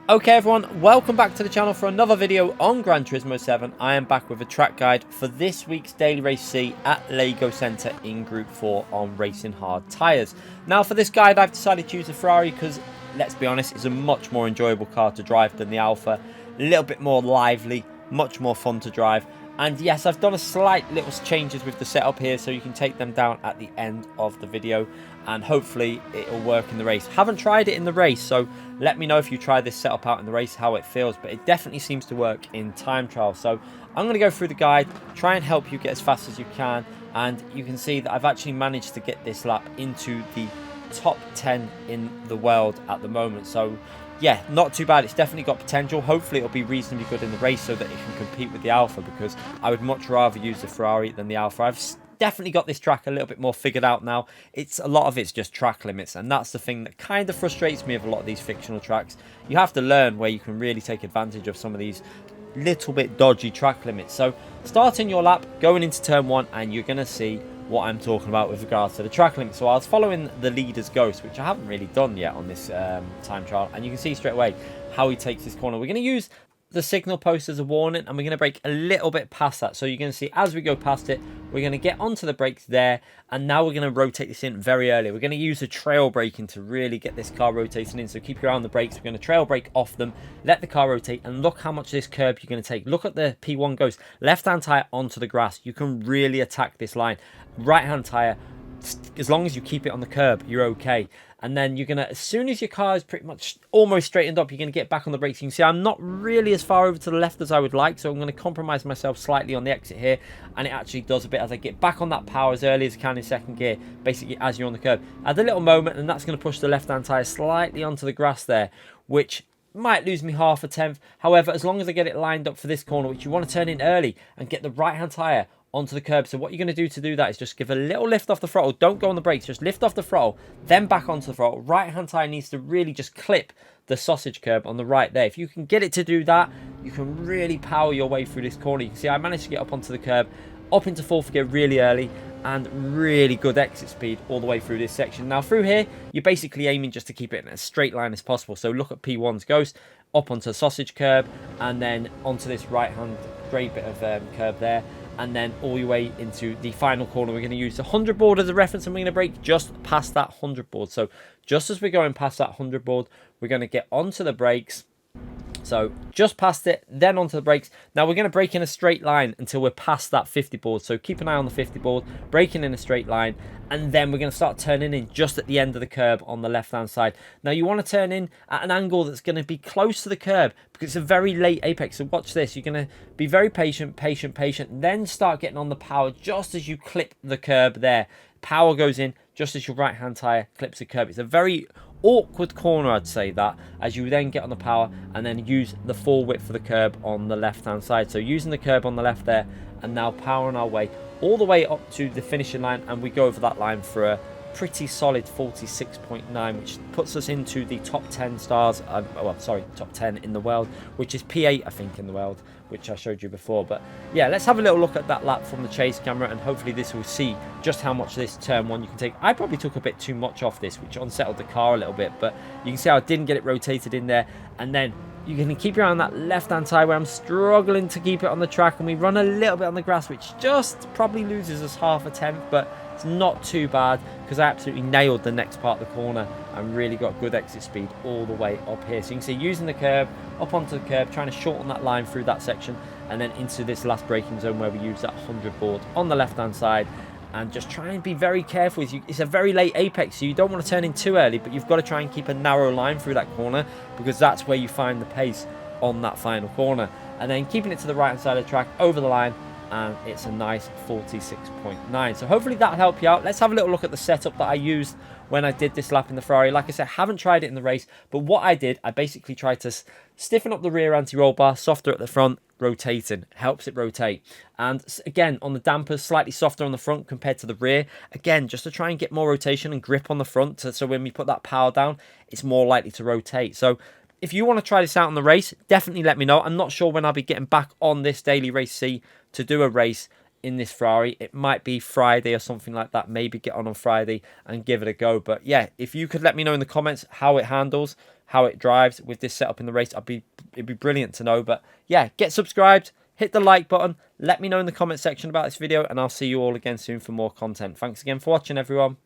Okay everyone, welcome back to the channel for another video on Gran Turismo 7. I am back with a track guide for this week's Daily Race C at Lego Centre in Group 4 on racing hard tyres. Now for this guide I've decided to use the Ferrari because, let's be honest, it's a much more enjoyable car to drive than the Alfa. A little bit more lively, much more fun to drive. And yes, I've done a slight little changes with the setup here, so you can take them down at the end of the video, and hopefully it'll work in the race. Haven't tried it in the race, so let me know if you try this setup out in the race how it feels, but it definitely seems to work in time trial. So I'm going to go through the guide, try and help you get as fast as you can, and you can see that I've actually managed to get this lap into the top 10 in the world at the moment. So yeah, not too bad. It's definitely got potential. Hopefully it'll be reasonably good in the race so that it can compete with the Alfa, because I would much rather use the Ferrari than the Alfa. I've definitely got this track a little bit more figured out now. A lot of it's just track limits, and that's the thing that kind of frustrates me of a lot of these fictional tracks. You have to learn where you can really take advantage of some of these little bit dodgy track limits. So starting your lap, going into turn 1, and you're going to see what I'm talking about with regards to the track limit. So I was following the leader's ghost, which I haven't really done yet on this time trial, and you can see straight away how he takes this corner. We're going to use the signal post as a warning, and we're going to brake a little bit past that. So you're going to see as we go past it, we're going to get onto the brakes there, and now we're going to rotate this in very early. We're going to use the trail braking to really get this car rotating in, so keep your eye on the brakes. We're going to trail brake off them, let the car rotate, and look how much this curb you're going to take. Look at the P1 goes left hand tyre onto the grass. You can really attack this line. Right hand tyre, as long as you keep it on the curb, you're okay. And then you're going to, as soon as your car is pretty much almost straightened up, you're going to get back on the brakes. You can see I'm not really as far over to the left as I would like, so I'm going to compromise myself slightly on the exit here, and it actually does a bit as I get back on that power as early as I can in second gear, basically as you're on the curb. Add a little moment, and that's going to push the left hand tyre slightly onto the grass there, which might lose me half a tenth. However, as long as I get it lined up for this corner, which you want to turn in early and get the right hand tyre onto the curb. So what you're going to do that is just give a little lift off the throttle. Don't go on the brakes, just lift off the throttle, then back onto the throttle. Right hand tyre needs to really just clip the sausage curb on the right there. If you can get it to do that, you can really power your way through this corner. You can see I managed to get up onto the curb, up into fourth gear really early, and really good exit speed all the way through this section. Now through here, you're basically aiming just to keep it in as straight line as possible. So look at P1's ghost, up onto the sausage curb, and then onto this right hand great bit of curb there, and then all your way into the final corner. We're going to use the 100 board as a reference, and we're going to brake just past that 100 board. So just as we're going past that 100 board, we're going to get onto the brakes. So just past it, then onto the brakes. Now we're going to brake in a straight line until we're past that 50 board. So keep an eye on the 50 board, braking in a straight line, and then we're going to start turning in just at the end of the curb on the left hand side. Now you want to turn in at an angle that's going to be close to the curb, because it's a very late apex. So watch this. You're going to be very patient, then start getting on the power just as you clip the curb there. Power goes in just as your right hand tyre clips the curb. It's a very awkward corner, I'd say, that, as you then get on the power and then use the full width for the curb on the left hand side. So using the curb on the left there, and now powering our way all the way up to the finishing line, and we go over that line for a pretty solid 46.9, which puts us into the top 10 stars, top 10 in the world, which is P8 I think in the world, which I showed you before. But yeah, let's have a little look at that lap from the chase camera, and hopefully this will see just how much this turn 1 you can take. I probably took a bit too much off this, which unsettled the car a little bit, but you can see how I didn't get it rotated in there. And then you can keep your eye on that left hand tyre where I'm struggling to keep it on the track, and we run a little bit on the grass, which just probably loses us half a tenth, but it's not too bad because I absolutely nailed the next part of the corner and really got good exit speed all the way up here. So you can see using the curb, up onto the curb, trying to shorten that line through that section, and then into this last braking zone where we use that 100 board on the left hand side. And just try and be very careful. It's a very late apex, so you don't want to turn in too early, but you've got to try and keep a narrow line through that corner, because that's where you find the pace on that final corner. And then keeping it to the right hand side of the track, over the line, and it's a nice 46.9. So hopefully that'll help you out. Let's have a little look at the setup that I used when I did this lap in the Ferrari. Like I said, I haven't tried it in the race, but what I did, I basically tried to stiffen up the rear anti-roll bar, softer at the front, rotating, helps it rotate. And again, on the dampers, slightly softer on the front compared to the rear, again, just to try and get more rotation and grip on the front, so when we put that power down, it's more likely to rotate. So if you want to try this out on the race, definitely let me know. I'm not sure when I'll be getting back on this Daily Race C to do a race in this Ferrari. It might be Friday or something like that. Maybe get on Friday and give it a go. But yeah, if you could let me know in the comments how it handles, how it drives with this setup in the race, it'd be brilliant to know. But yeah, get subscribed, hit the like button, let me know in the comment section about this video, and I'll see you all again soon for more content. Thanks again for watching, everyone.